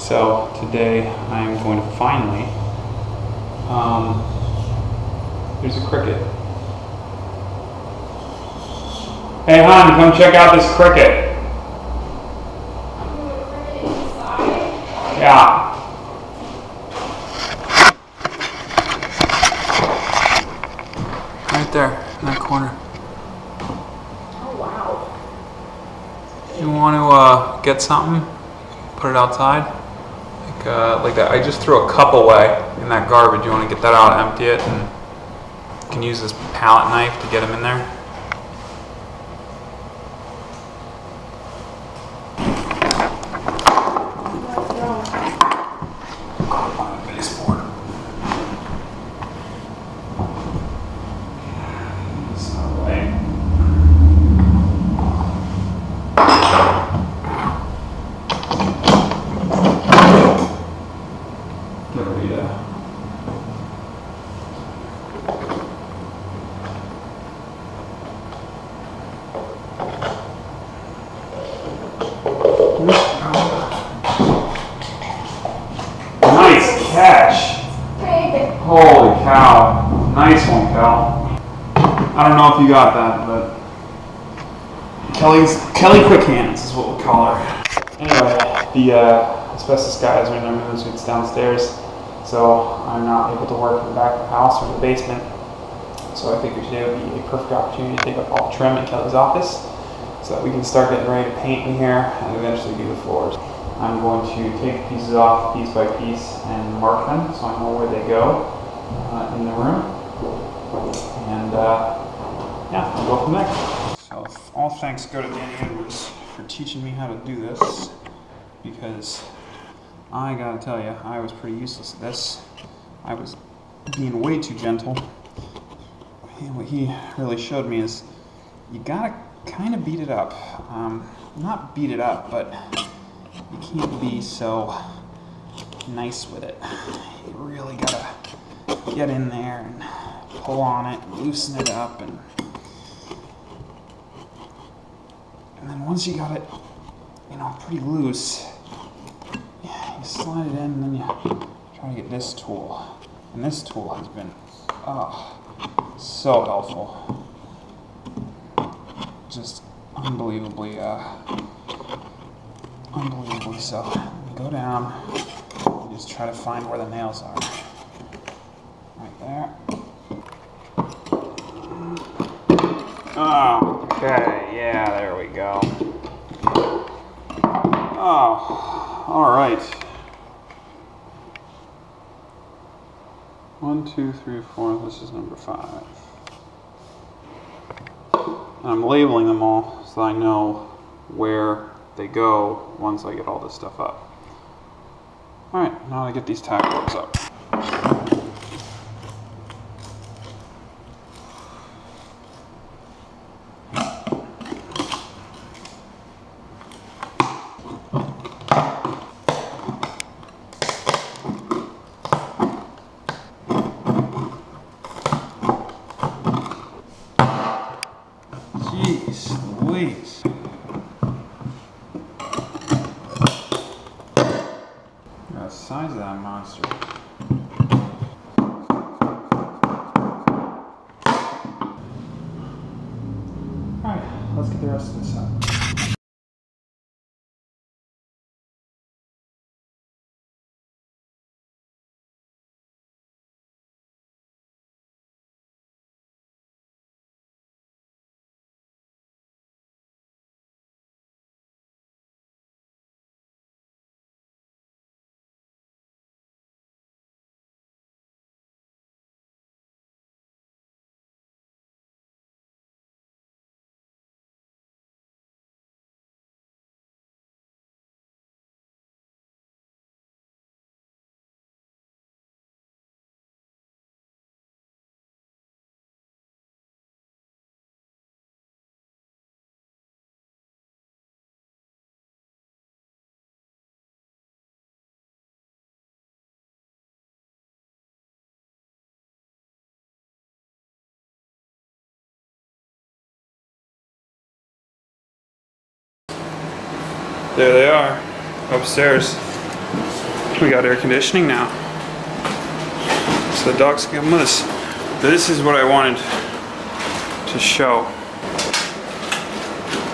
So today I'm going to finally, there's a cricket. Hey hon, come check out this cricket. Yeah. Right there, in that corner. Oh wow. You want to get something? Put it outside? Like that. I just threw a cup away in that garbage. You want to get that out, empty it, and you can use this palette knife to get them in there. Nice catch. Holy cow. Nice one, Cal. I don't know if you got that, but Kelly Quick Hands is what we'll call her. Anyway, the asbestos guys are in their moving suites downstairs, so I'm not able to work in the back of the house or the basement. So I figured today would be a perfect opportunity to take up all the trim in Kelly's office so that we can start getting ready to paint in here and eventually do the floors. I'm going to take the pieces off piece by piece and mark them so I know where they go in the room. And yeah, we'll go from there. So all thanks go to Danny Edwards for teaching me how to do this, because I gotta tell you, I was pretty useless at this. I was being way too gentle. And what he really showed me is you gotta kind of beat it up. Not beat it up, but you can't be so nice with it. You really gotta get in there and pull on it, loosen it up, and then once you got it, pretty loose, you slide it in, and then you try to get this tool. And this tool has been so helpful. Just unbelievably so. Go down and just try to find where the nails are. Right there. Oh, okay, yeah, there we go. Oh, all right. 1, 2, 3, 4, this is number 5. And I'm labeling them all so I know where they go once I get all this stuff up. All right, now I get these tack books up. Jeez Louise. The size of that monster. Alright, let's get the rest of this up. There they are, upstairs. We got air conditioning now, so the dogs can come with us. This is what I wanted to show.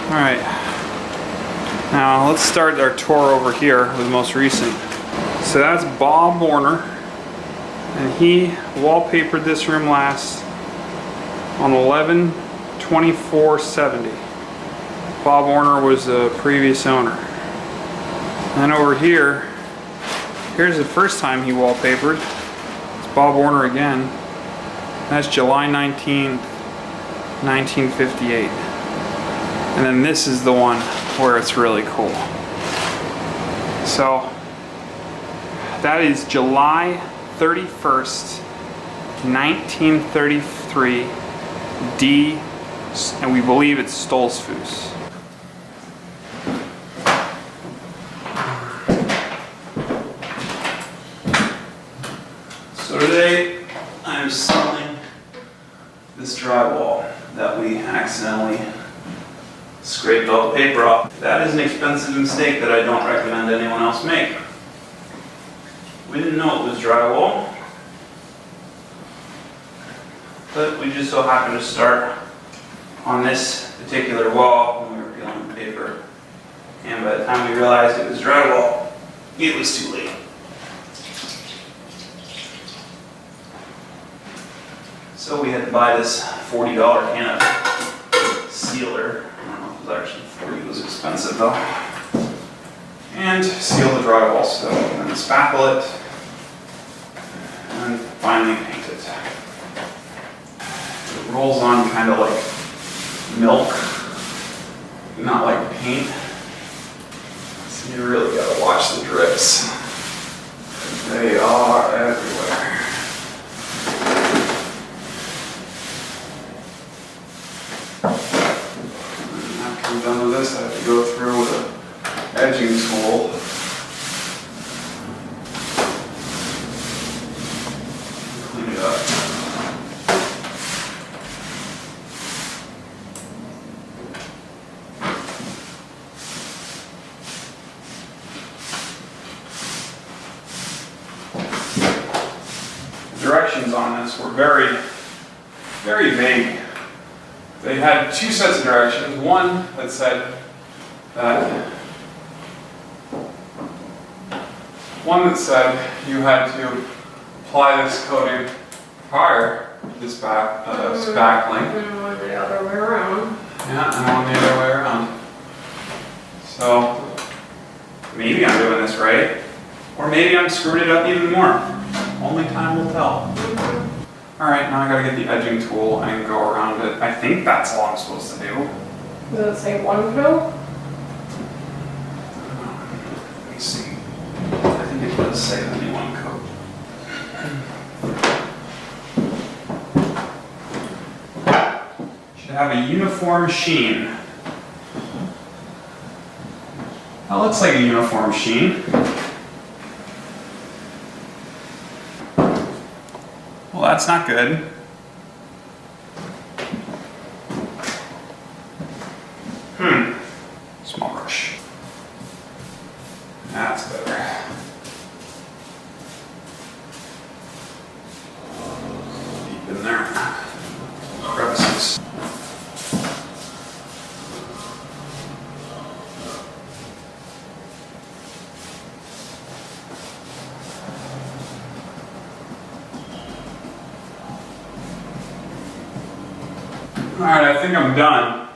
All right, now let's start our tour over here with the most recent. So that's Bob Warner, and he wallpapered this room last on 11/24/70. Bob Warner was the previous owner. And then over here, here's the first time he wallpapered. It's Bob Warner again. That's July 19th, 1958. And then this is the one where it's really cool. So that is July 31st, 1933, D, and we believe it's Stolzfus. So today I'm selling this drywall that we accidentally scraped all the paper off. That is an expensive mistake that I don't recommend anyone else make. We didn't know it was drywall, but we just so happened to start on this particular wall when we were peeling the paper. And by the time we realized it was drywall, it was too late. So we had to buy this $40 can of sealer. I don't know if it was actually 40, it was expensive though. And seal the drywall still, and then spackle it, and finally paint it. It rolls on kind of like milk, not like paint. So you really gotta watch the drips. They are everywhere. After I'm done with this, I have to go through with an edging tool. Clean it up. Directions on this were very, very vague. They had two sets of directions. One that said you had to apply this coating prior to this spackling. And one the other way around. Yeah, and one the other way around. So maybe I'm doing this right, or maybe I'm screwing it up even more. Only time will tell. Alright, now I gotta get the edging tool and go around it. I think that's all I'm supposed to do. Does it say one coat? Let me see. I think it does say only one coat. Should have a uniform sheen. That looks like a uniform sheen. Well, that's not good. Small brush. That's better. Deep in there. Crevices. Alright, I think I'm done.